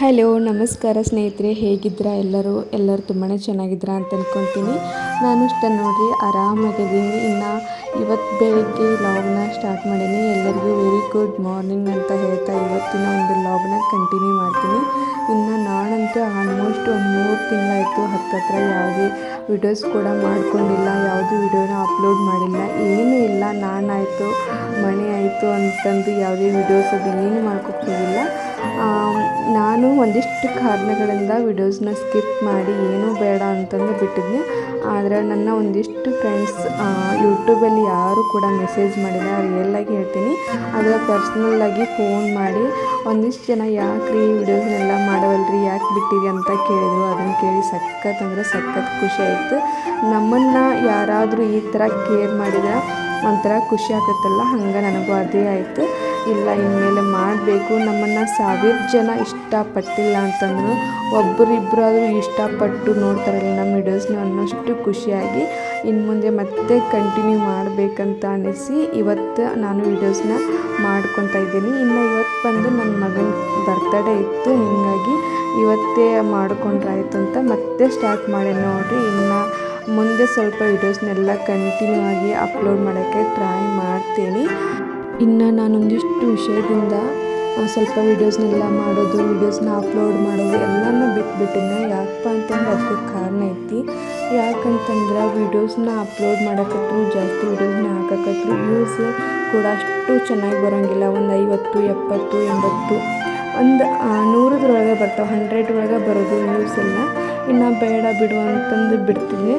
Hello ನಮಸ್ಕಾರ ಸ್ನೇಹಿತರೆ, ಹೇಗಿದ್ದೀರಾ ಎಲ್ಲರೂ ತುಂಬಾ ಚೆನ್ನಾಗಿದ್ದೀರಾ ಅಂತ ಅಂದ್ಕೊತೀನಿ. ನಾನು ಇಷ್ಟ ನೋಡಿರಿ ಆರಾಮಾಗಿದ್ದೀನಿ. ಇನ್ನು ಇವತ್ತು ಬೆಳಗ್ಗೆ ಲಾಗ್ನ ಸ್ಟಾರ್ಟ್ ಮಾಡೀನಿ. ಎಲ್ಲರಿಗೂ ವೆರಿ ಗುಡ್ ಮಾರ್ನಿಂಗ್ ಅಂತ ಹೇಳ್ತಾ ಇವತ್ತಿನ ಒಂದು ಲಾಗ್ನ ಕಂಟಿನ್ಯೂ ಮಾಡ್ತೀನಿ. ಇನ್ನು ನಾನಂತೂ ಆಲ್ಮೋಸ್ಟ್ ಒಂದು 3 ತಿಂಗಳಾಯಿತು ಹತ್ತತ್ರ ಯಾವುದೇ ವಿಡಿಯೋಸ್ ಕೂಡ ಮಾಡ್ಕೊಂಡಿಲ್ಲ, ಯಾವುದೇ ವಿಡಿಯೋನ ಅಪ್ಲೋಡ್ ಮಾಡಿಲ್ಲ, ಏನೂ ಇಲ್ಲ. ನಾನಾಯಿತು ಮನೆ ಆಯಿತು ಅಂತಂದು ಯಾವುದೇ ವಿಡಿಯೋಸ್ ಅದು ಏನು ಮಾಡ್ಕೊಕ್ಕೋಗಿಲ್ಲ. ನಾನು ಒಂದಿಷ್ಟು ಕಾರಣಗಳಿಂದ ವಿಡಿಯೋಸ್ನ ಸ್ಕಿಪ್ ಮಾಡಿ ಏನೂ ಬೇಡ ಅಂತಂದು ಬಿಟ್ಟಿದ್ದೆ. ಆದರೆ ನನ್ನ ಒಂದಿಷ್ಟು ಫ್ರೆಂಡ್ಸ್ ಯೂಟ್ಯೂಬಲ್ಲಿ ಯಾರೂ ಕೂಡ ಮೆಸೇಜ್ ಮಾಡಿಲ್ಲ, ರಿಯಲ್ಲಾಗಿ ಹೇಳ್ತೀನಿ. ಆದರೆ ಪರ್ಸ್ನಲ್ಲಾಗಿ ಫೋನ್ ಮಾಡಿ ಒಂದಿಷ್ಟು ಜನ ಯಾಕ್ರಿ ವಿಡಿಯೋಸ್ನೆಲ್ಲ ಮಾಡವಲ್ರಿ, ಯಾಕೆ ಬಿಟ್ಟಿರಿ ಅಂತ ಕೇಳಿದರು. ಅದನ್ನು ಕೇಳಿ ಸಖತ್ ಖುಷಿ ಆಯಿತು. ನಮ್ಮನ್ನು ಯಾರಾದರೂ ಈ ಥರ ಕೇರ್ ಮಾಡಿದ್ರೆ ಒಂಥರ ಖುಷಿ ಆಗುತ್ತಲ್ಲ, ಹಂಗೆ ನನಗೂ ಅದೇ ಆಯಿತು. ಇಲ್ಲ ಇನ್ಮೇಲೆ ಮಾಡಬೇಕು. ನಮ್ಮನ್ನು 1000 ಜನ ಇಷ್ಟಪಟ್ಟಿಲ್ಲ ಅಂತಂದ್ರು ಒಬ್ಬರಿಬ್ಬರಾದರೂ ಇಷ್ಟಪಟ್ಟು ನೋಡ್ತಾರಲ್ಲ ನಮ್ಮ ವಿಡಿಯೋಸ್ನ ಅನ್ನೋಷ್ಟು ಖುಷಿಯಾಗಿ ಇನ್ನು ಮುಂದೆ ಮತ್ತೆ ಕಂಟಿನ್ಯೂ ಮಾಡಬೇಕಂತ ಅನ್ನಿಸಿ ಇವತ್ತು ನಾನು ವಿಡಿಯೋಸ್ನ ಮಾಡ್ಕೊತಾ ಇದ್ದೀನಿ. ಇನ್ನು ಇವತ್ತು ಬಂದು ನನ್ನ ಮಗನ ಬರ್ತ್ಡೇ ಇತ್ತು, ಹೀಗಾಗಿ ಇವತ್ತೇ ಮಾಡ್ಕೊಂಡ್ರಾಯ್ತು ಅಂತ ಮತ್ತೆ ಸ್ಟಾರ್ಟ್ ಮಾಡಿ ನೋಡಿರಿ. ಇನ್ನು ಮುಂದೆ ಸ್ವಲ್ಪ ವಿಡಿಯೋಸ್ನೆಲ್ಲ ಕಂಟಿನ್ಯೂ ಆಗಿ ಅಪ್ಲೋಡ್ ಮಾಡೋಕ್ಕೆ ಟ್ರೈ ಮಾಡ್ತೀನಿ. ಇನ್ನು ನಾನೊಂದಿಷ್ಟು ವಿಷಯದಿಂದ ಸ್ವಲ್ಪ ವೀಡಿಯೋಸ್ನೆಲ್ಲ ಮಾಡೋದು, ವೀಡಿಯೋಸ್ನ ಅಪ್ಲೋಡ್ ಮಾಡೋದು ಎಲ್ಲನೂ ಬಿಟ್ಬಿಟ್ಟಿದ್ದೆ. ಯಾಕಪ್ಪ ಅಂತಂದ್ರೆ ಅದಕ್ಕೆ ಕಾರಣ ಐತಿ. ಯಾಕಂತಂದ್ರೆ ವೀಡಿಯೋಸ್ನ ಅಪ್ಲೋಡ್ ಮಾಡೋಕತ್ರು, ಜಾಸ್ತಿ ವೀಡಿಯೋಸ್ನ ಹಾಕಕತ್ರು ವ್ಯೂಸ್ ಕೂಡ ಅಷ್ಟು ಚೆನ್ನಾಗಿ ಬರೋಂಗಿಲ್ಲ. ಒಂದು 50, 70, 80 ಒಂದು 100 ಬರ್ತಾವೆ, 100 ಬರೋದು ವ್ಯೂಸ್ ಎಲ್ಲ. ಇನ್ನು ಬೇಡ ಬಿಡು ಅಂತಂದು ಬಿಡ್ತಿದ್ದೆ.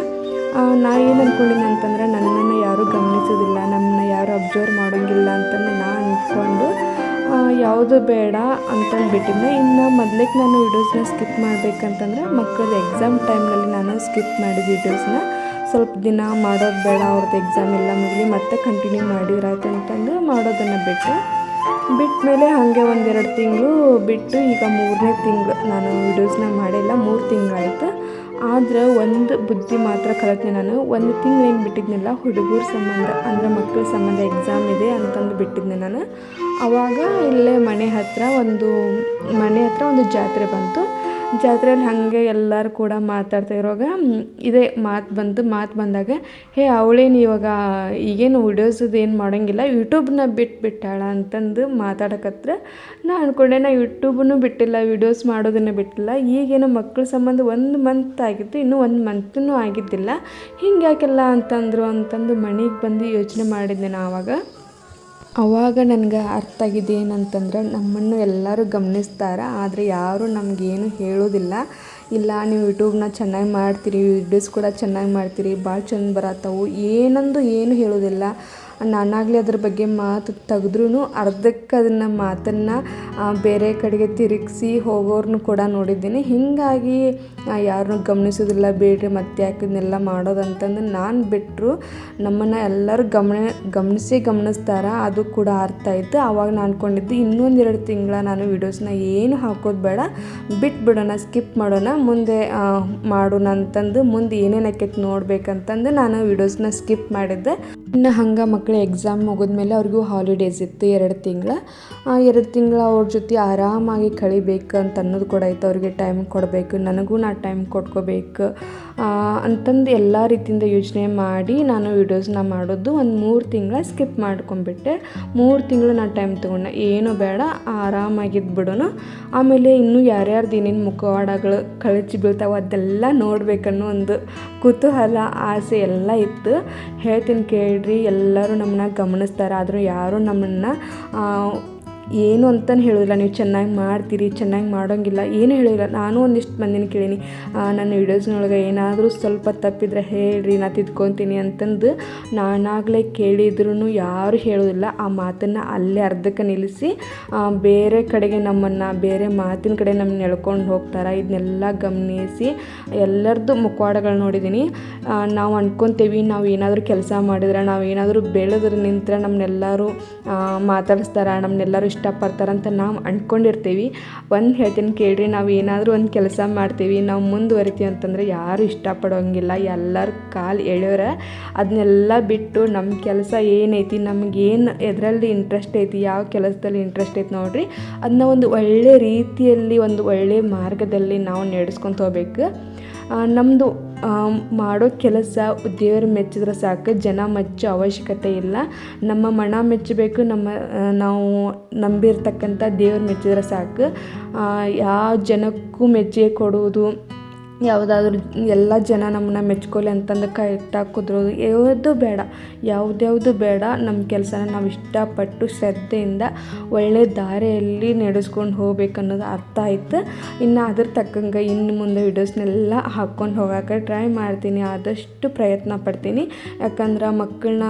ನಾ ಏನು ಅಂದ್ಕೊಂಡಿನಿ ಅಂತಂದ್ರೆ ನನ್ನನ್ನು ಯಾರೂ ಗಮನಿಸೋದಿಲ್ಲ, ನಮ್ಮನ್ನ ಯಾರು ಅಬ್ಸರ್ವ್ ಮಾಡೋಂಗಿಲ್ಲ ಅಂತಂದು ನಾನು ಅಂದ್ಕೊಂಡು ಯಾವುದು ಬೇಡ ಅಂತಂದು ಬಿಟ್ಟಿದ್ದೆ. ಇನ್ನು ಮೊದಲಿಗೆ ನಾನು ವೀಡಿಯೋಸ್ನ ಸ್ಕಿಪ್ ಮಾಡಬೇಕಂತಂದ್ರೆ ಮಕ್ಕಳದ್ದು ಎಕ್ಸಾಮ್ ಟೈಮ್ನಲ್ಲಿ ನಾನು ಸ್ಕಿಪ್ ಮಾಡಿದ ವೀಡಿಯೋಸ್ನ ಸ್ವಲ್ಪ ದಿನ ಮಾಡೋದು ಬೇಡ, ಅವ್ರದ್ದು ಎಕ್ಸಾಮ್ ಎಲ್ಲ ಮುಗಲಿ ಮತ್ತೆ ಕಂಟಿನ್ಯೂ ಮಾಡಿದ್ರಾಯ್ತು ಅಂತಂದು ಮಾಡೋದನ್ನು ಬಿಟ್ಟ ಮೇಲೆ ಹಾಗೆ 1-2 ತಿಂಗಳು ಬಿಟ್ಟು ಈಗ 3ನೇ ತಿಂಗಳು ನಾನು ವೀಡಿಯೋಸ್ನ ಮಾಡಿಲ್ಲ. 3 ತಿಂಗಳಾಯಿತು. ಆದರೆ ಒಂದು ಬುದ್ಧಿ ಮಾತ್ರ ಕಲಿತೆ ನಾನು. 1 ತಿಂಗಳು ಏನು ಬಿಟ್ಟಿದ್ನಿಲ್ಲ, ಹುಡುಗರ ಸಂಬಂಧ ಅಂದರೆ ಮಕ್ಕಳ ಸಂಬಂಧ ಎಕ್ಸಾಮ್ ಇದೆ ಅಂತಂದು ಬಿಟ್ಟಿದ್ದೆ ನಾನು. ಆವಾಗ ಇಲ್ಲೇ ಮನೆ ಹತ್ರ ಒಂದು ಜಾತ್ರೆ ಬಂತು. ಜಾತ್ರೆಯಲ್ಲಿ ಹಾಗೆ ಎಲ್ಲರೂ ಕೂಡ ಮಾತಾಡ್ತಾ ಇರುವಾಗ ಇದೇ ಮಾತು ಬಂದಾಗ ಅವಳೇನು ಇವಾಗ ಈಗೇನು ವಿಡಿಯೋಸದು ಏನು ಮಾಡೋಂಗಿಲ್ಲ, ಯೂಟ್ಯೂಬ್ನ ಬಿಟ್ಟಾಳ ಅಂತಂದು ಮಾತಾಡಕತ್ರ. ನಾನು ಅಂದ್ಕೊಂಡೆ ನಾ ಯೂಟ್ಯೂಬನ್ನು ಬಿಟ್ಟಿಲ್ಲ, ವೀಡಿಯೋಸ್ ಮಾಡೋದನ್ನು ಬಿಟ್ಟಿಲ್ಲ. ಈಗೇನೋ ಮಕ್ಕಳ ಸಂಬಂಧ 1 ಮಂತ್ ಆಗಿತ್ತು, ಇನ್ನೂ 1 ಮಂತೂ ಆಗಿದ್ದಿಲ್ಲ, ಹಿಂಗೆ ಯಾಕೆಲ್ಲ ಅಂತಂದು ಮನೆಗೆ ಬಂದು ಯೋಚನೆ ಮಾಡಿದ್ದೆ ನಾನು. ಆವಾಗ ನನಗೆ ಅರ್ಥ ಆಗಿದೆ ಏನಂತಂದ್ರೆ ನಮ್ಮನ್ನು ಎಲ್ಲರೂ ಗಮನಿಸ್ತಾರೆ, ಆದರೆ ಯಾರೂ ನಮಗೇನು ಹೇಳೋದಿಲ್ಲ. ಇಲ್ಲ ನೀವು ಯೂಟ್ಯೂಬ್ನ ಚೆನ್ನಾಗಿ ಮಾಡ್ತೀರಿ, ವಿಡಿಯೋಸ್ ಕೂಡ ಚೆನ್ನಾಗಿ ಮಾಡ್ತೀರಿ, ಭಾಳ ಚಂದ ಬರತ್ತವು ಏನು ಹೇಳೋದಿಲ್ಲ. ನಾನಾಗಲಿ ಅದ್ರ ಬಗ್ಗೆ ಮಾತು ತೆಗೆದ್ರೂ ಅರ್ಧಕ್ಕೆ ಅದನ್ನು ಮಾತನ್ನು ಬೇರೆ ಕಡೆಗೆ ತಿರುಗಿಸಿ ಹೋಗೋರನ್ನು ಕೂಡ ನೋಡಿದ್ದೀನಿ. ಹೀಗಾಗಿ ಯಾರನ್ನೂ ಗಮನಿಸೋದಿಲ್ಲ, ಬೇಡ್ರಿ ಮತ್ತೆ ಯಾಕಿದನ್ನೆಲ್ಲ ಮಾಡೋದಂತಂದು ನಾನು ಬಿಟ್ಟರು ನಮ್ಮನ್ನು ಎಲ್ಲರೂ ಗಮನಿಸ್ತಾರೆ. ಅದು ಕೂಡ ಅರ್ಥ ಆಯಿತು. ಆವಾಗ ನಾನು ಅಂದ್ಕೊಂಡಿದ್ದು ಇನ್ನೊಂದು 2 ತಿಂಗಳ ನಾನು ವೀಡಿಯೋಸ್ನ ಏನು ಹಾಕೋದು ಬೇಡ, ಬಿಟ್ಬಿಡೋಣ, ಸ್ಕಿಪ್ ಮಾಡೋಣ, ಮುಂದೆ ಮಾಡೋಣ ಅಂತಂದು ಮುಂದೆ ಏನೇನು ಆಕೈತೆ ನೋಡ್ಬೇಕಂತಂದು ನಾನು ವೀಡಿಯೋಸ್ನ ಸ್ಕಿಪ್ ಮಾಡಿದ್ದೆ. ಇನ್ನು ಹಂಗೆ ಮಕ್ಕಳು ಎಕ್ಸಾಮ್ ಮುಗಿದ್ಮೇಲೆ ಅವ್ರಿಗೂ ಹಾಲಿಡೇಸ್ ಇತ್ತು 2 ತಿಂಗಳು. 2 ತಿಂಗಳು ಅವ್ರ ಜೊತೆ ಆರಾಮಾಗಿ ಕಳಿಬೇಕು ಅಂತ ಅನ್ನೋದು ಕೂಡ ಇತ್ತು. ಅವ್ರಿಗೆ ಟೈಮ್ ಕೊಡಬೇಕು, ನನಗೂ ನಾ ಟೈಮ್ ಕೊಟ್ಕೋಬೇಕು ಅಂತಂದು ಎಲ್ಲ ರೀತಿಯಿಂದ ಯೋಚನೆ ಮಾಡಿ ನಾನು ವೀಡಿಯೋಸ್ನ ಮಾಡೋದು 3 ತಿಂಗಳ ಸ್ಕಿಪ್ ಮಾಡ್ಕೊಂಡ್ಬಿಟ್ಟೆ. 3 ತಿಂಗಳು ನಾನು ಟೈಮ್ ತೊಗೊಂಡೆ, ಏನೂ ಬೇಡ ಆರಾಮಾಗಿದ್ದು ಬಿಡೋಣ. ಆಮೇಲೆ ಇನ್ನೂ ಯಾರ್ಯಾರ್ದು ಏನೇನು ಮುಖವಾಡಗಳು ಕಳಚಿ ಬೀಳ್ತಾವೆ ಅದೆಲ್ಲ ನೋಡಬೇಕನ್ನೋ ಒಂದು ಕುತೂಹಲ, ಆಸೆ ಎಲ್ಲ ಇತ್ತು. ಹೇಳ್ತೀನಿ ಕೇಳ್ರಿ, ಎಲ್ಲರೂ ನಮ್ಮನ್ನ ಗಮನಿಸ್ತಾರೆ, ಆದರೂ ಯಾರೂ ನಮ್ಮನ್ನು ಏನು ಅಂತಲೂ ಹೇಳೋದಿಲ್ಲ. ನೀವು ಚೆನ್ನಾಗಿ ಮಾಡ್ತೀರಿ, ಚೆನ್ನಾಗಿ ಮಾಡೋಂಗಿಲ್ಲ ಏನು ಹೇಳಿಲ್ಲ. ನಾನು ಒಂದಿಷ್ಟು ಮಂದಿನ ಕೇಳೀನಿ, ನನ್ನ ವೀಡಿಯೋಸ್ನೊಳಗೆ ಏನಾದರೂ ಸ್ವಲ್ಪ ತಪ್ಪಿದ್ರೆ ಹೇಳ್ರಿ, ನಾ ತಿದ್ಕೊತೀನಿ ಅಂತಂದು ನಾನಾಗಲೇ ಕೇಳಿದ್ರೂ ಯಾರೂ ಹೇಳೋದಿಲ್ಲ. ಆ ಮಾತನ್ನು ಅಲ್ಲೇ ಅರ್ಧಕ್ಕೆ ನಿಲ್ಲಿಸಿ ಬೇರೆ ಕಡೆಗೆ ಬೇರೆ ಮಾತಿನ ಕಡೆ ನಮ್ಮನ್ನ ಎಳ್ಕೊಂಡು ಹೋಗ್ತಾರೆ. ಇದನ್ನೆಲ್ಲ ಗಮನಿಸಿ ಎಲ್ಲರದ್ದು ಮುಖವಾಡಗಳು ನೋಡಿದ್ದೀನಿ. ನಾವು ಅಂದ್ಕೊತೀವಿ ನಾವು ಏನಾದರೂ ಕೆಲಸ ಮಾಡಿದ್ರೆ, ನಾವು ಏನಾದರೂ ಬೆಳೆದ್ರೆ ನಿಂತರೆ ನಮ್ಮನ್ನೆಲ್ಲರೂ ಮಾತಾಡಿಸ್ತಾರೆ, ನಮ್ಮನ್ನೆಲ್ಲರೂ ಇಷ್ಟಪಡ್ತಾರಂತ ನಾವು ಅಂದ್ಕೊಂಡಿರ್ತೀವಿ. ಒಂದು ಹೇಳ್ತೀನಿ ಕೇಳ್ರಿ, ನಾವು ಏನಾದರೂ ಒಂದು ಕೆಲಸ ಮಾಡ್ತೀವಿ, ನಾವು ಮುಂದುವರಿತೀವಿ ಅಂತಂದರೆ ಯಾರೂ ಇಷ್ಟಪಡೋಂಗಿಲ್ಲ. ಎಲ್ಲರೂ ಕಾಲು ಎಳೆಯೋರ. ಅದನ್ನೆಲ್ಲ ಬಿಟ್ಟು ನಮ್ಮ ಕೆಲಸ ಏನೈತಿ, ನಮಗೇನು ಎದರಲ್ಲಿ ಇಂಟ್ರೆಸ್ಟ್ ಐತಿ, ಯಾವ ಕೆಲಸದಲ್ಲಿ ಇಂಟ್ರೆಸ್ಟ್ ಐತಿ ನೋಡಿರಿ, ಅದನ್ನ ಒಂದು ಒಳ್ಳೆ ರೀತಿಯಲ್ಲಿ ಒಂದು ಒಳ್ಳೆಯ ಮಾರ್ಗದಲ್ಲಿ ನಾವು ನಡೆಸ್ಕೊತ ಹೋಗ್ಬೇಕು. ನಮ್ಮದು ಮಾಡೋ ಕೆಲಸ ದೇವರು ಮೆಚ್ಚಿದ್ರೆ ಸಾಕು, ಜನ ಮೆಚ್ಚೋ ಅವಶ್ಯಕತೆ ಇಲ್ಲ. ನಮ್ಮ ಮನ ಮೆಚ್ಚಬೇಕು, ನಾವು ನಂಬಿರ್ತಕ್ಕಂಥ ದೇವ್ರು ಮೆಚ್ಚಿದ್ರೆ ಸಾಕು. ಯಾವ ಜನಕ್ಕೂ ಮೆಚ್ಚುಗೆ ಕೊಡುವುದು, ಯಾವುದಾದ್ರೂ ಎಲ್ಲ ಜನ ನಮ್ಮನ್ನ ಮೆಚ್ಕೊಳ್ಳಿ ಅಂತಂದು ಕೈಟಾಗಿ ಕುದ್ರೋದು ಯಾವುದ್ಯಾವುದು ಬೇಡ. ನಮ್ಮ ಕೆಲಸನ ನಾವು ಇಷ್ಟಪಟ್ಟು ಶ್ರದ್ಧೆಯಿಂದ ಒಳ್ಳೆ ದಾರಿಯಲ್ಲಿ ನಡೆಸ್ಕೊಂಡು ಹೋಗ್ಬೇಕನ್ನೋದು ಅರ್ಥ ಆಯ್ತು. ಇನ್ನು ಅದ್ರ ತಕ್ಕಂಗೆ ಇನ್ನು ಮುಂದೆ ವಿಡಿಯೋಸ್ನೆಲ್ಲ ಹಾಕ್ಕೊಂಡು ಹೋಗೋಕೆ ಟ್ರೈ ಮಾಡ್ತೀನಿ, ಆದಷ್ಟು ಪ್ರಯತ್ನ ಪಡ್ತೀನಿ. ಯಾಕಂದ್ರೆ ಮಕ್ಕಳನ್ನ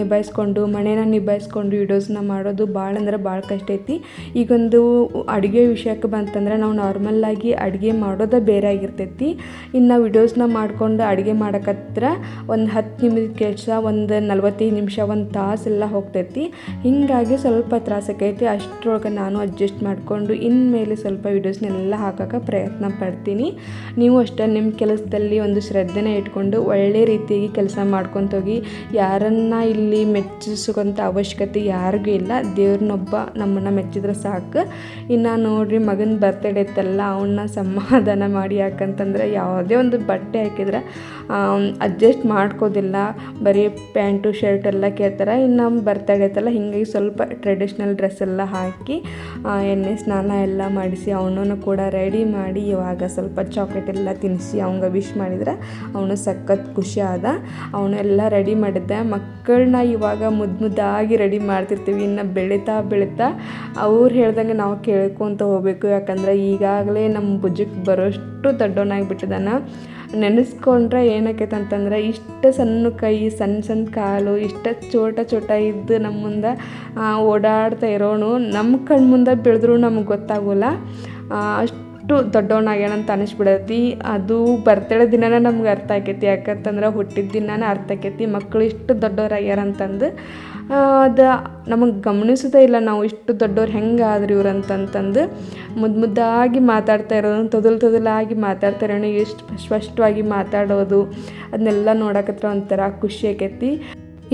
ನಿಭಾಯಿಸ್ಕೊಂಡು ಮನೇನ ನಿಭಾಯಿಸ್ಕೊಂಡು ವಿಡಿಯೋಸ್ನ ಮಾಡೋದು ಭಾಳ ಅಂದ್ರೆ ಭಾಳ ಕಷ್ಟ ಐತಿ. ಈಗೊಂದು ಅಡುಗೆ ವಿಷಯಕ್ಕೆ ಬಂತಂದ್ರೆ ನಾವು ನಾರ್ಮಲ್ಲಾಗಿ ಅಡುಗೆ ಮಾಡೋದೇ ಬೇರೆ ಆಗಿರ್ತೈತಿ. ಇನ್ನು ವಿಡಿಯೋಸ್ನ ಮಾಡ್ಕೊಂಡು ಅಡುಗೆ ಮಾಡೋಕತ್ರ ಒಂದು 10 ನಿಮಿಷದ ಕೆಲಸ ಒಂದು 45 ನಿಮಿಷ, ಒಂದು ತಾಸೆಲ್ಲ ಹೋಗ್ತೈತಿ. ಹೀಗಾಗಿ ಸ್ವಲ್ಪ ತ್ರಾಸಕ್ಕೈತಿ. ಅಷ್ಟರೊಳಗೆ ನಾನು ಅಡ್ಜಸ್ಟ್ ಮಾಡಿಕೊಂಡು ಇನ್ಮೇಲೆ ಸ್ವಲ್ಪ ವಿಡಿಯೋಸ್ನೆಲ್ಲ ಹಾಕೋಕೆ ಪ್ರಯತ್ನ ಪಡ್ತೀನಿ. ನೀವು ಅಷ್ಟೇ ನಿಮ್ಮ ಕೆಲಸದಲ್ಲಿ ಒಂದು ಶ್ರದ್ಧೆನ ಇಟ್ಕೊಂಡು ಒಳ್ಳೆ ರೀತಿಯಾಗಿ ಕೆಲಸ ಮಾಡ್ಕೊತ ಹೋಗಿ. ಯಾರನ್ನ ಇಲ್ಲಿ ಮೆಚ್ಚಿಸೋಂಥ ಅವಶ್ಯಕತೆ ಯಾರಿಗೂ ಇಲ್ಲ, ದೇವ್ರನ್ನೊಬ್ಬ ನಮ್ಮನ್ನು ಮೆಚ್ಚಿದ್ರೆ ಸಾಕು. ಇನ್ನು ನೋಡಿರಿ, ಮಗನ ಬರ್ತಡೇ ಇತ್ತಲ್ಲ, ಅವನ್ನ ಸಮಾಧಾನ ಮಾಡಿ. ಯಾಕಂತಂದ್ರೆ ಯಾವುದೇ ಒಂದು ಬಟ್ಟೆ ಹಾಕಿದ್ರೆ ಅಡ್ಜಸ್ಟ್ ಮಾಡ್ಕೋದಿಲ್ಲ, ಬರೀ ಪ್ಯಾಂಟು ಶರ್ಟ್ ಎಲ್ಲ ಕೇಳ್ತಾರೆ. ಇನ್ನು ಬರ್ತಡೇ ಇತ್ತಲ್ಲ, ಹೀಗಾಗಿ ಸ್ವಲ್ಪ ಟ್ರೆಡಿಷ್ನಲ್ ಡ್ರೆಸ್ ಎಲ್ಲ ಹಾಕಿ ಎಣ್ಣೆ ಸ್ನಾನ ಎಲ್ಲ ಮಾಡಿಸಿ ಅವನನ್ನು ಕೂಡ ರೆಡಿ ಮಾಡಿ ಇವಾಗ ಸ್ವಲ್ಪ ಚಾಕ್ಲೇಟ್ ಎಲ್ಲ ತಿನ್ನಿಸಿ ಅವಂಗೆ ವಿಶ್ ಮಾಡಿದ್ರೆ ಅವನು ಸಖತ್ ಖುಷಿ ಆದ. ಅವನ್ನೆಲ್ಲ ರೆಡಿ ಮಾಡಿದ್ದೆ. ಮಕ್ಕಳನ್ನ ಇವಾಗ ಮುದ್ದಾಗಿ ರೆಡಿ ಮಾಡ್ತಿರ್ತೀವಿ. ಇನ್ನು ಬೆಳೀತಾ ಅವ್ರು ಹೇಳ್ದಂಗೆ ನಾವು ಕೇಳ್ಕೊತ ಹೋಗಬೇಕು. ಯಾಕಂದರೆ ಈಗಾಗಲೇ ನಮ್ಮ ಭುಜಕ್ಕೆ ಬರೋಷ್ಟು ದೊಡ್ಡವನಾಗಿಬಿಟ್ಟಿದ್ದಾನ. ನೆನೆಸ್ಕೊಂಡ್ರೆ ಏನಾಕೈತೆ ಅಂತಂದ್ರೆ, ಇಷ್ಟು ಸಣ್ಣ ಕೈ, ಸಣ್ಣ ಕಾಲು, ಇಷ್ಟು ಚೋಟ ಇದ್ದು ನಮ್ಮ ಮುಂದೆ ಓಡಾಡ್ತಾ ಇರೋನು ನಮ್ಮ ಕಣ್ಣು ಮುಂದೆ ಬೆಳೆದ್ರೂ ನಮಗೆ ಗೊತ್ತಾಗೋಲ್ಲ. ಅಷ್ಟು ದೊಡ್ಡವನಾಗ್ಯಾನಂತ ಅನಿಸ್ಬಿಡೈತಿ. ಅದು ಬರ್ತಡೇ ದಿನನೇ ನಮ್ಗೆ ಅರ್ಥ ಆಕೈತಿ. ಯಾಕಂತಂದ್ರೆ ಹುಟ್ಟಿದ ದಿನನೇ ಅರ್ಥ ಆಕೈತಿ ಮಕ್ಕಳು ಇಷ್ಟು ದೊಡ್ಡವ್ರಾಗ್ಯಾರಂತಂದು. ಅದು ನಮಗೆ ಗಮನಿಸೋದೇ ಇಲ್ಲ ನಾವು ಇಷ್ಟು ದೊಡ್ಡವ್ರು ಹೆಂಗಾದ್ರಿ ಇವ್ರು ಅಂತಂತಂದು. ಮುದ್ದಾಗಿ ಮಾತಾಡ್ತಾ ಇರೋದು, ತೊದಲಾಗಿ ಮಾತಾಡ್ತಾ ಇರೋನು, ಎಷ್ಟು ಸ್ಪಷ್ಟವಾಗಿ ಮಾತಾಡೋದು, ಅದನ್ನೆಲ್ಲ ನೋಡಕತ್ರ ಒಂಥರ ಖುಷಿ ಆಕೈತಿ.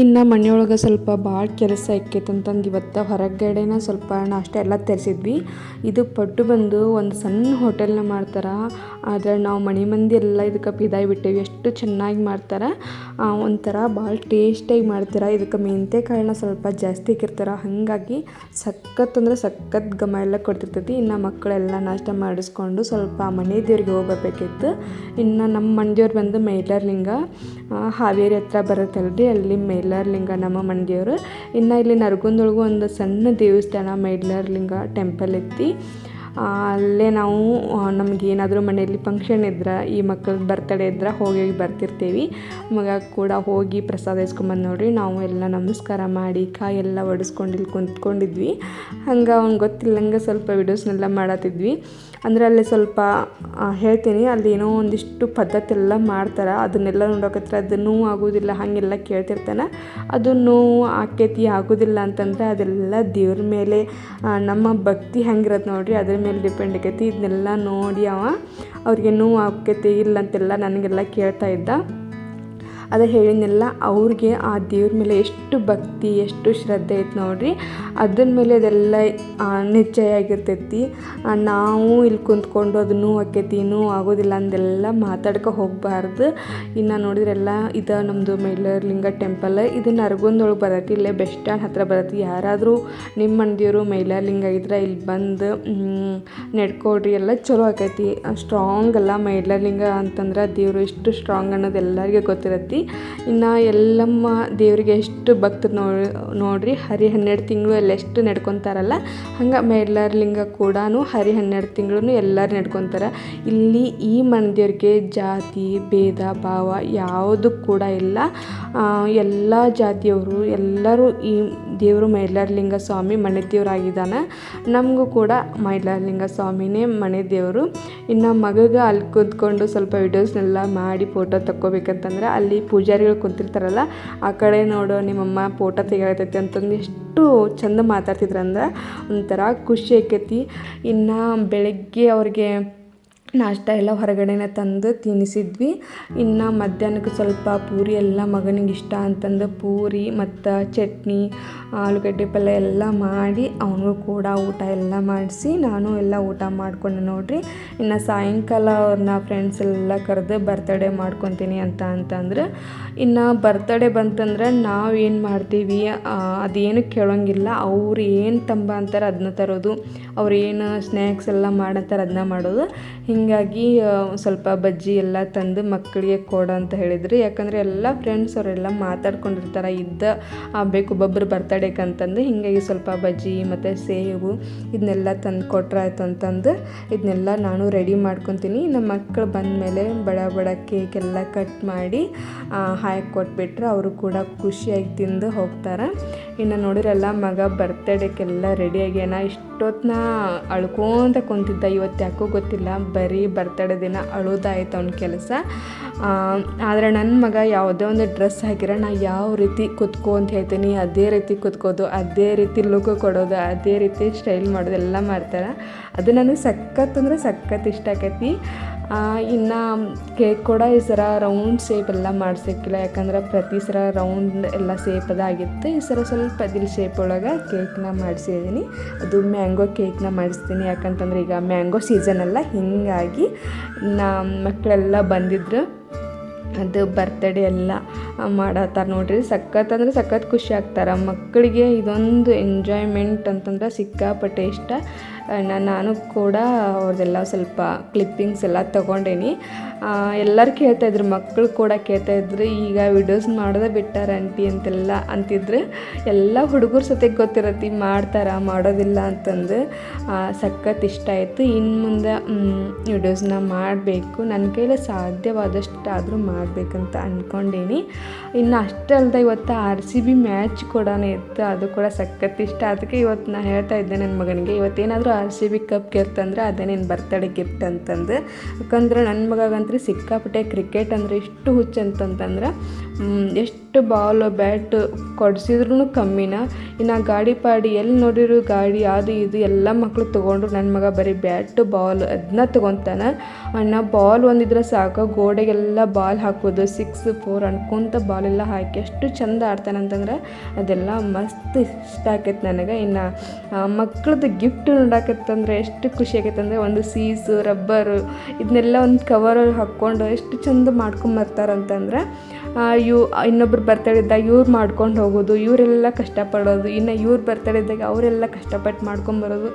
ಇನ್ನು ಮನೆಯೊಳಗೆ ಸ್ವಲ್ಪ ಭಾಳ ಕೆಲಸ ಆಕೈತೆ ಅಂತಂದು ಇವತ್ತು ಹೊರಗಡೆನ ಸ್ವಲ್ಪ ನಾಷ್ಟ ಎಲ್ಲ ತರಿಸಿದ್ವಿ. ಇದು ಪಡ್ಡು ಬಂದು ಒಂದು ಸಣ್ಣ ಹೋಟೆಲ್ನ ಮಾಡ್ತಾರೆ. ಆದರೆ ನಾವು ಮನೆ ಮಂದಿ ಎಲ್ಲ ಇದಕ್ಕೆ ಪಿದಾಯಿ ಬಿಟ್ಟೇವಿ. ಎಷ್ಟು ಚೆನ್ನಾಗಿ ಮಾಡ್ತಾರೆ, ಒಂಥರ ಭಾಳ ಟೇಸ್ಟಾಗಿ ಮಾಡ್ತಾರೆ. ಇದಕ್ಕೆ ಮೆಂತ್ಯಕಾಳನ್ನ ಸ್ವಲ್ಪ ಜಾಸ್ತಿ ಹಾಕಿರ್ತಾರೆ. ಹಾಗಾಗಿ ಸಖತ್ ಘಮ ಎಲ್ಲ ಕೊಡ್ತಿರ್ತೈತಿ. ಇನ್ನು ಮಕ್ಕಳೆಲ್ಲ ನಾಷ್ಟ ಮಾಡಿಸ್ಕೊಂಡು ಸ್ವಲ್ಪ ಮನೆ ದೇವ್ರಿಗೆ ಹೋಗ್ಬರ್ಬೇಕಿತ್ತು. ಇನ್ನು ನಮ್ಮ ಮನೆದೇವ್ರು ಬಂದು ಮೈಲಾರಲಿಂಗ, ಹಾವೇರಿ ಹತ್ರ ಬರುತ್ತಲ್ರಿ, ಅಲ್ಲಿ ಮೈಲಾರಲಿಂಗ ನಮ್ಮ ಮನೆದೇವರು. ಇನ್ನು ಇಲ್ಲಿ ನರಗುಂದೊಳಗೂ ಒಂದು ಸಣ್ಣ ದೇವಸ್ಥಾನ ಮೈಲಾರಲಿಂಗ ಟೆಂಪಲ್ ಐತಿ. ಅಲ್ಲೇ ನಾವು ನಮಗೇನಾದರೂ ಮನೆಯಲ್ಲಿ ಫಂಕ್ಷನ್ ಇದ್ರೆ, ಈ ಮಕ್ಕಳ ಬರ್ತಡೇ ಇದ್ರೆ ಹೋಗಿ ಬರ್ತಿರ್ತೀವಿ. ಮಗ ಕೂಡ ಹೋಗಿ ಪ್ರಸಾದ ಇಸ್ಕೊಂಬಂದು ನೋಡಿರಿ. ನಾವು ಎಲ್ಲ ನಮಸ್ಕಾರ ಮಾಡಿ ಕಾಯಿ ಎಲ್ಲ ಒಡಿಸ್ಕೊಂಡು ಇಲ್ಲಿ ಕುಂತ್ಕೊಂಡಿದ್ವಿ. ಹಂಗೆ ಅವ್ನು ಗೊತ್ತಿಲ್ಲಂಗೆ ಸ್ವಲ್ಪ ವಿಡಿಯೋಸ್ನೆಲ್ಲ ಮಾಡತ್ತಿದ್ವಿ. ಅಂದರೆ ಅಲ್ಲಿ ಸ್ವಲ್ಪ ಹೇಳ್ತೀನಿ, ಅಲ್ಲಿ ಏನೋ ಒಂದಿಷ್ಟು ಪದ್ಧತಿ ಎಲ್ಲ ಮಾಡ್ತಾರೆ. ಅದನ್ನೆಲ್ಲ ನೋಡೋಕತ್ರ ಅದು ನೋವು ಆಗೋದಿಲ್ಲ ಹಾಗೆಲ್ಲ ಕೇಳ್ತಿರ್ತಾನೆ. ಅದು ನೋವು ಆಕೈತಿ ಆಗೋದಿಲ್ಲ ಅಂತಂದರೆ ಅದೆಲ್ಲ ದೇವ್ರ ಮೇಲೆ ನಮ್ಮ ಭಕ್ತಿ ಹೆಂಗಿರತ್ತೆ ನೋಡಿರಿ, ಅದ್ರ ಮೇಲೆ ಡಿಪೆಂಡ್ ಆಕೈತಿ. ಇದನ್ನೆಲ್ಲ ನೋಡಿ ಅವ್ರಿಗೆ ನೋವು ಆಕೈತಿ ಇಲ್ಲ ಅಂತೆಲ್ಲ ನನಗೆಲ್ಲ ಕೇಳ್ತಾ ಇದ್ದ. ಅದೇ ಹೇಳಿದ್ನೆಲ್ಲ, ಅವ್ರಿಗೆ ಆ ದೇವ್ರ ಮೇಲೆ ಎಷ್ಟು ಭಕ್ತಿ, ಎಷ್ಟು ಶ್ರದ್ಧೆ ಐತೆ ನೋಡಿರಿ. ಅದ್ರ ಮೇಲೆ ಅದೆಲ್ಲ ನಿಶ್ಚಯ ಆಗಿರ್ತೈತಿ. ನಾವು ಇಲ್ಲಿ ಕುಂತ್ಕೊಂಡು ಅದು ನೋವು ಆಕೈತಿ, ನೋವು ಆಗೋದಿಲ್ಲ ಅಂದೆಲ್ಲ ಮಾತಾಡ್ಕೊ ಹೋಗಬಾರ್ದು. ಇನ್ನು ನೋಡಿದ್ರೆಲ್ಲ ಇದು ನಮ್ಮದು ಮೈಲಾರಲಿಂಗ ಟೆಂಪಲ್. ಇದು ನರಗುಂದೊಳಗೆ ಬರತ್ತೆ, ಇಲ್ಲೇ ಬಸ್ ಸ್ಟ್ಯಾಂಡ್ ಹತ್ರ ಬರತ್ತೆ. ಯಾರಾದರೂ ನಿಮ್ಮ ಮಂದಿಯವರು ಮೈಲಾರಲಿಂಗ ಇದ್ರೆ ಇಲ್ಲಿ ಬಂದು ನಡ್ಕೊಡ್ರಿ, ಎಲ್ಲ ಚಲೋ ಆಕೈತಿ. ಸ್ಟ್ರಾಂಗ್ ಅಲ್ಲ ಮೈಲಾರಲಿಂಗ ಅಂತಂದ್ರೆ ದೇವರು ಎಷ್ಟು ಸ್ಟ್ರಾಂಗ್ ಅನ್ನೋದು ಎಲ್ಲರಿಗೂ ಗೊತ್ತಿರತ್ತೆ. ಇನ್ನು ಎಲ್ಲಮ್ಮ ದೇವರಿಗೆ ಎಷ್ಟು ಭಕ್ತರು ನೋಡ್ರಿ, ಹರಿ 12 ತಿಂಗಳು ಎಲ್ಲ ಎಷ್ಟು ನಡ್ಕೊತಾರಲ್ಲ, ಹಂಗೆ ಮೈಲಾರಲಿಂಗ ಕೂಡ ಹರಿ 12 ತಿಂಗಳು ಎಲ್ಲರೂ ನಡ್ಕೊತಾರೆ. ಇಲ್ಲಿ ಈ ಮನೆದೇವ್ರಿಗೆ ಜಾತಿ ಭೇದ ಭಾವ ಯಾವುದು ಕೂಡ ಇಲ್ಲ. ಎಲ್ಲ ಜಾತಿಯವರು ಎಲ್ಲರೂ ಈ ದೇವರು ಮೈಲಾರಲಿಂಗ ಸ್ವಾಮಿ ಮನೆ ದೇವರಾಗಿದ್ದಾನೆ. ನಮಗೂ ಕೂಡ ಮೈಲಾರಲಿಂಗ ಸ್ವಾಮಿನೇ ಮನೆ ದೇವರು. ಇನ್ನು ಮಗಗೆ ಅಲ್ಲಿ ಕೂತ್ಕೊಂಡು ಸ್ವಲ್ಪ ವಿಡಿಯೋಸ್ನೆಲ್ಲ ಮಾಡಿ ಫೋಟೋ ತಕ್ಕೋಬೇಕಂತಂದ್ರೆ ಅಲ್ಲಿ ಪೂಜಾರಿಗಳು ಕುಂತಿರ್ತಾರಲ್ಲ ಆ ಕಡೆ ನೋಡು ನಿಮ್ಮಮ್ಮ ಫೋಟೋ ತೆಗಿಯತೈತಿ ಅಂತಂದು ಎಷ್ಟು ಚಂದ ಮಾತಾಡ್ತಿದ್ರಂದ್ರೆ ಒಂಥರ ಖುಷಿ ಆಕೈತಿ. ಇನ್ನು ಬೆಳಗ್ಗೆ ಅವ್ರಿಗೆ ನಾಷ್ಟ ಎಲ್ಲ ಹೊರಗಡೆನೇ ತಂದು ತಿನ್ನಿಸಿದ್ವಿ. ಇನ್ನು ಮಧ್ಯಾಹ್ನಕ್ಕೆ ಸ್ವಲ್ಪ ಪೂರಿ ಎಲ್ಲ ಮಗನಿಗೆ ಇಷ್ಟ ಅಂತಂದು ಪೂರಿ ಮತ್ತು ಚಟ್ನಿ ಆಲೂಗಡ್ಡೆ ಪಲ್ಯ ಎಲ್ಲ ಮಾಡಿ ಅವನಿಗೂ ಕೂಡ ಊಟ ಎಲ್ಲ ಮಾಡಿಸಿ ನಾನು ಎಲ್ಲ ಊಟ ಮಾಡ್ಕೊಂಡೆ ನೋಡ್ರಿ. ಇನ್ನು ಸಾಯಂಕಾಲ ಅವ್ರನ್ನ ಫ್ರೆಂಡ್ಸ್ ಎಲ್ಲ ಕರೆದು ಬರ್ತಡೇ ಮಾಡ್ಕೊತೀನಿ ಅಂತಂದ್ರೆ ಇನ್ನು ಬರ್ತಡೇ ಬಂತಂದ್ರೆ ನಾವು ಏನು ಮಾಡ್ತೀವಿ ಅದೇನು ಕೇಳೋಂಗಿಲ್ಲ. ಅವ್ರು ಏನು ತಂಬ ಅಂತಾರೆ ಅದನ್ನ ತರೋದು, ಅವ್ರು ಏನು ಸ್ನ್ಯಾಕ್ಸ್ ಎಲ್ಲ ಮಾಡಂತಾರೆ ಅದನ್ನ ಮಾಡೋದು. ಹೀಗಾಗಿ ಸ್ವಲ್ಪ ಬಜ್ಜಿ ಎಲ್ಲ ತಂದು ಮಕ್ಕಳಿಗೆ ಕೊಡು ಅಂತ ಹೇಳಿದ್ರು. ಯಾಕಂದರೆ ಎಲ್ಲ ಫ್ರೆಂಡ್ಸ್ ಅವರೆಲ್ಲ ಮಾತಾಡ್ಕೊಂಡಿರ್ತಾರೆ ಬೇಕು ಒಬ್ಬೊಬ್ಬರು ಬರ್ತಡೇಗೆ ಅಂತಂದು. ಹೀಗಾಗಿ ಸ್ವಲ್ಪ ಬಜ್ಜಿ ಮತ್ತು ಸೇವು ಇದನ್ನೆಲ್ಲ ತಂದು ಕೊಟ್ರಾಯ್ತು ಅಂತಂದು ಇದನ್ನೆಲ್ಲ ನಾನು ರೆಡಿ ಮಾಡ್ಕೊತೀನಿ. ನಮ್ಮ ಮಕ್ಕಳು ಬಂದಮೇಲೆ ಬಡ ಕೇಕ್ ಎಲ್ಲ ಕಟ್ ಮಾಡಿ ಹಾಕಿ ಕೊಟ್ಬಿಟ್ರೆ ಅವರು ಕೂಡ ಖುಷಿಯಾಗಿ ತಿಂದು ಹೋಗ್ತಾರೆ. ಇನ್ನು ನೋಡಿರಲ್ಲ ಮಗ ಬರ್ತಡೇಗೆಲ್ಲ ರೆಡಿಯಾಗ್ಯಾನ. ಇಷ್ಟೊತ್ತನ್ನ ಅಳ್ಕೊಂತ ಕುಂತಿದ್ದ. ಇವತ್ತು ಯಾಕೋ ಗೊತ್ತಿಲ್ಲ ಬರೀ ಬರ್ತಡೇ ದಿನ ಅಳೋದಾಯ್ತು ಅವ್ನ ಕೆಲಸ. ಆದರೆ ನನ್ನ ಮಗ ಯಾವುದೇ ಒಂದು ಡ್ರೆಸ್ ಹಾಕಿದ್ರೆ ನಾ ಯಾವ ರೀತಿ ಕುತ್ಕೋ ಅಂತ ಹೇಳ್ತೀನಿ ಅದೇ ರೀತಿ ಕುತ್ಕೋದು, ಅದೇ ರೀತಿ ಲುಕ್ ಕೊಡೋದು, ಅದೇ ರೀತಿ ಸ್ಟೈಲ್ ಮಾಡೋದು ಎಲ್ಲ ಮಾಡ್ತಾರೆ. ಅದು ನನಗೆ ಸಖತ್ ಅಂದರೆ ಸಖತ್ ಇಷ್ಟ ಆಕೈತಿ. ಇನ್ನು ಕೇಕ್ ಕೂಡ ಈ ಸರ ರೌಂಡ್ ಶೇಪ್ ಎಲ್ಲ ಮಾಡ್ಸೋಕ್ಕಿಲ್ಲ. ಯಾಕಂದ್ರೆ ಪ್ರತಿ ಸರ ರೌಂಡ್ ಎಲ್ಲ ಶೇಪ್ ಅದಾಗಿತ್ತು. ಈ ಸರ ಸ್ವಲ್ಪ ದಿಲ್ ಶೇಪ್ ಒಳಗೆ ಕೇಕ್ನ ಮಾಡಿಸಿದ್ದೀನಿ. ಅದು ಮ್ಯಾಂಗೋ ಕೇಕ್ನ ಮಾಡಿಸ್ತೀನಿ. ಯಾಕಂತಂದ್ರೆ ಈಗ ಮ್ಯಾಂಗೋ ಸೀಸನ್ ಅಲ್ಲ, ಹೀಗಾಗಿ ಮಕ್ಕಳೆಲ್ಲ ಬಂದಿದ್ರು. ಅದು ಬರ್ತಡೇ ಎಲ್ಲ ಮಾಡತ್ತಾರೆ ನೋಡ್ರಿ. ಸಖತ್ ಅಂದರೆ ಸಖತ್ ಖುಷಿ ಆಗ್ತಾರೆ ಮಕ್ಕಳಿಗೆ. ಇದೊಂದು ಎಂಜಾಯ್ಮೆಂಟ್ ಅಂತಂದ್ರೆ ಸಿಕ್ಕಾಪಟ್ಟೆ ಇಷ್ಟ. ನಾನು ಕೂಡ ಅವ್ರದ್ದೆಲ್ಲ ಸ್ವಲ್ಪ ಕ್ಲಿಪ್ಪಿಂಗ್ಸ್ ಎಲ್ಲ ತೊಗೊಂಡೇನಿ. ಎಲ್ಲರೂ ಕೇಳ್ತಾಯಿದ್ರು, ಮಕ್ಕಳು ಕೂಡ ಕೇಳ್ತಾಯಿದ್ರು, ಈಗ ವಿಡಿಯೋಸ್ ಮಾಡೋದೇ ಬಿಟ್ಟಾರ ಆಂಟಿ ಅಂತೆಲ್ಲ ಅಂತಿದ್ರು. ಎಲ್ಲ ಹುಡುಗರು ಸತ್ಯಕ್ಕೆ ಗೊತ್ತಿರತ್ತೆ ಮಾಡೋದಿಲ್ಲ ಅಂತಂದು. ಸಖತ್ ಇಷ್ಟ ಆಯಿತು. ಇನ್ನು ಮುಂದೆ ವಿಡಿಯೋಸ್ನ ಮಾಡಬೇಕು, ನನ್ನ ಕೈಲಿ ಸಾಧ್ಯವಾದಷ್ಟು ಆದರೂ ಮಾಡಬೇಕಂತ ಅಂದ್ಕೊಂಡೀನಿ. ಇನ್ನು ಅಷ್ಟೇ ಅಲ್ಲದೆ ಇವತ್ತು RCB ಮ್ಯಾಚ್ ಕೂಡ ಇತ್ತು. ಅದು ಕೂಡ ಸಖತ್ ಇಷ್ಟ. ಅದಕ್ಕೆ ಇವತ್ತು ನಾನು ಹೇಳ್ತಾ ಇದ್ದೆ ನನ್ನ ಮಗನಿಗೆ, ಇವತ್ತೇನಾದರೂ RCB ಕಪ್ ಗೆಲ್ತಂದ್ರೆ ಅದೇ ನಿನ್ನ ಬರ್ತಡೇ ಗಿಫ್ಟ್ ಅಂತಂದು. ಯಾಕಂದ್ರೆ ನನ್ನ ಮಗಂತೂ ಸಿಕ್ಕಾಪಟ್ಟೆ ಕ್ರಿಕೆಟ್ ಅಂದರೆ ಎಷ್ಟು ಹುಚ್ಚು ಅಂತಂತಂದ್ರೆ ಎಷ್ಟು ಬಾಲು ಬ್ಯಾಟ್ ಕೊಡಿಸಿದ್ರೂ ಕಮ್ಮಿನ. ಇನ್ನು ಗಾಡಿ ಪಾಡಿ ಎಲ್ಲಿ ನೋಡಿದ್ರು ಗಾಡಿ ಅದು ಇದು ಎಲ್ಲ ಮಕ್ಕಳು ತೊಗೊಂಡ್ರು. ನನ್ನ ಮಗ ಬರೀ ಬ್ಯಾಟು ಬಾಲ್ ಅದನ್ನ ತೊಗೊತಾನೆ. ಅಣ್ಣ ಬಾಲ್ ಒಂದಿದ್ರೆ ಸಾಕು, ಗೋಡೆಗೆಲ್ಲ ಬಾಲ್ ಹಾಕೋದು 6 4 ಅನ್ಕೊಂತ ಬಾಲೆಲ್ಲ ಹಾಕಿ ಎಷ್ಟು ಚಂದ ಆಡ್ತಾನೆ ಅಂತಂದ್ರೆ ಅದೆಲ್ಲ ಮಸ್ತ್ ಇಷ್ಟ ಆಕೈತೆ ನನಗೆ. ಇನ್ನು ಮಕ್ಕಳದ್ದು ಗಿಫ್ಟ್ ನೋಡಾಕತ್ತಂದ್ರೆ ಎಷ್ಟು ಖುಷಿ ಆಗೈತಂದರೆ ಒಂದು ಸೀಸು ರಬ್ಬರು ಇದನ್ನೆಲ್ಲ ಒಂದು ಕವರಲ್ಲಿ ಹಾಕ್ಕೊಂಡು ಎಷ್ಟು ಚಂದ ಮಾಡ್ಕೊಂಬರ್ತಾರಂತಂದ್ರೆ ಇನ್ನೊಬ್ರು ಬರ್ತಡೇ ಇದ್ದಾಗ ಇವ್ರು ಮಾಡ್ಕೊಂಡು ಹೋಗೋದು, ಇವರೆಲ್ಲ ಕಷ್ಟಪಡೋದು, ಇನ್ನು ಇವ್ರು ಬರ್ತಡೇ ಇದ್ದಾಗ ಅವರೆಲ್ಲ ಕಷ್ಟಪಟ್ಟು ಮಾಡ್ಕೊಂಬರೋದು.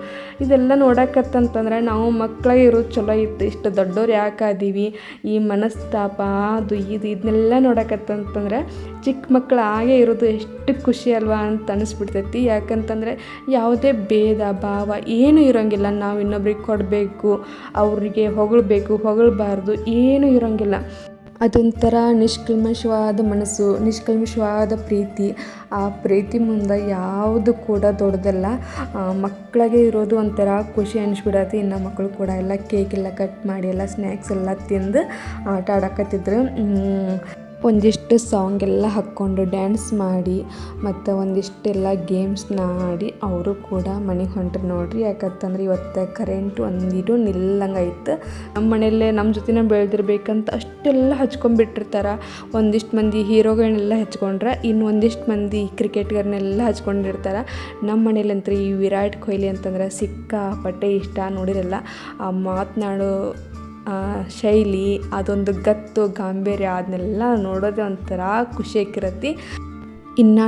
ಇದೆಲ್ಲ ನೋಡಕತ್ತಂತಂದ್ರೆ ನಾವು ಮಕ್ಕಳಿಗೆ ಇರೋದು ಚಲೋ ಇತ್ತು. ಇಷ್ಟು ದೊಡ್ಡವ್ರು ಯಾಕಾದೀವಿ, ಈ ಮನಸ್ತಾಪ ಅದು ಇದನ್ನೆಲ್ಲ ನೋಡಕತ್ತಂತಂದ್ರೆ ಚಿಕ್ಕ ಮಕ್ಕಳು ಹಾಗೆ ಇರೋದು ಎಷ್ಟು ಖುಷಿ ಅಲ್ವಾ ಅಂತ ಅನಿಸ್ಬಿಡ್ತೈತಿ. ಯಾಕಂತಂದರೆ ಯಾವುದೇ ಭೇದ ಭಾವ ಏನೂ ಇರೋಂಗಿಲ್ಲ. ನಾವು ಇನ್ನೊಬ್ರಿಗೆ ಕೊಡಬೇಕು, ಅವ್ರಿಗೆ ಹೊಗಳಬಾರ್ದು, ಏನೂ ಇರೋಂಗಿಲ್ಲ. ಅದೊಂಥರ ನಿಷ್ಕಲ್ಮಶವಾದ ಮನಸ್ಸು, ನಿಷ್ಕಲ್ಮಶವಾದ ಪ್ರೀತಿ. ಆ ಪ್ರೀತಿ ಮುಂದೆ ಯಾವುದು ಕೂಡ ದೊಡ್ಡದಲ್ಲ. ಮಕ್ಕಳಿಗೆ ಇರೋದು ಒಂಥರ ಖುಷಿ ಅನಿಸ್ಬಿಡತ್ತೆ. ಇನ್ನು ಮಕ್ಕಳು ಕೂಡ ಎಲ್ಲ ಕೇಕ್ ಎಲ್ಲ ಕಟ್ ಮಾಡಿ ಎಲ್ಲ ಸ್ನ್ಯಾಕ್ಸ್ ಎಲ್ಲ ತಿಂದು ಆಟ ಆಡಕತ್ತಿದ್ರು. ಒಂದಿಷ್ಟು ಸಾಂಗ್ ಎಲ್ಲ ಹಾಕ್ಕೊಂಡು ಡ್ಯಾನ್ಸ್ ಮಾಡಿ ಮತ್ತು ಒಂದಿಷ್ಟೆಲ್ಲ ಗೇಮ್ಸ್ನ ಆಡಿ ಅವರು ಕೂಡ ಮನೆಗೆ ಹೊಂಟ್ರು ನೋಡ್ರಿ. ಯಾಕಂತಂದ್ರೆ ಇವತ್ತು ಕರೆಂಟ್ ಒಂದಿಟ್ಟು ನಿಲ್ಲಂಗಾಯ್ತು. ನಮ್ಮ ಮನೆಯಲ್ಲೇ ನಮ್ಮ ಜೊತೆನೇ ಬೆಳೆದಿರ್ಬೇಕಂತ ಅಷ್ಟೆಲ್ಲ ಹಚ್ಕೊಂಡ್ಬಿಟ್ಟಿರ್ತಾರೆ. ಒಂದಿಷ್ಟು ಮಂದಿ ಹೀರೋಗಳನ್ನೆಲ್ಲ ಹಚ್ಕೊಂಡ್ರೆ ಇನ್ನು ಒಂದಿಷ್ಟು ಮಂದಿ ಕ್ರಿಕೆಟ್ಗಾರನ್ನೆಲ್ಲ ಹಚ್ಕೊಂಡಿರ್ತಾರೆ. ನಮ್ಮ ಮನೇಲಂತೂ ಈ ವಿರಾಟ್ ಕೊಹ್ಲಿ ಅಂತಂದ್ರೆ ಸಿಕ್ಕಾಪಟ್ಟೆ ಇಷ್ಟ. ನೋಡಿರಲ್ಲ ಆ ಮಾತನಾಡೋ ಶೈಲಿ, ಅದೊಂದು ಗತ್ತು ಗಾಂಭೀರ್ಯ ಅದನ್ನೆಲ್ಲ ನೋಡೋದೇ ಒಂಥರ ಖುಷಿಯಾಗಿರತ್ತೆ. ಇನ್ನು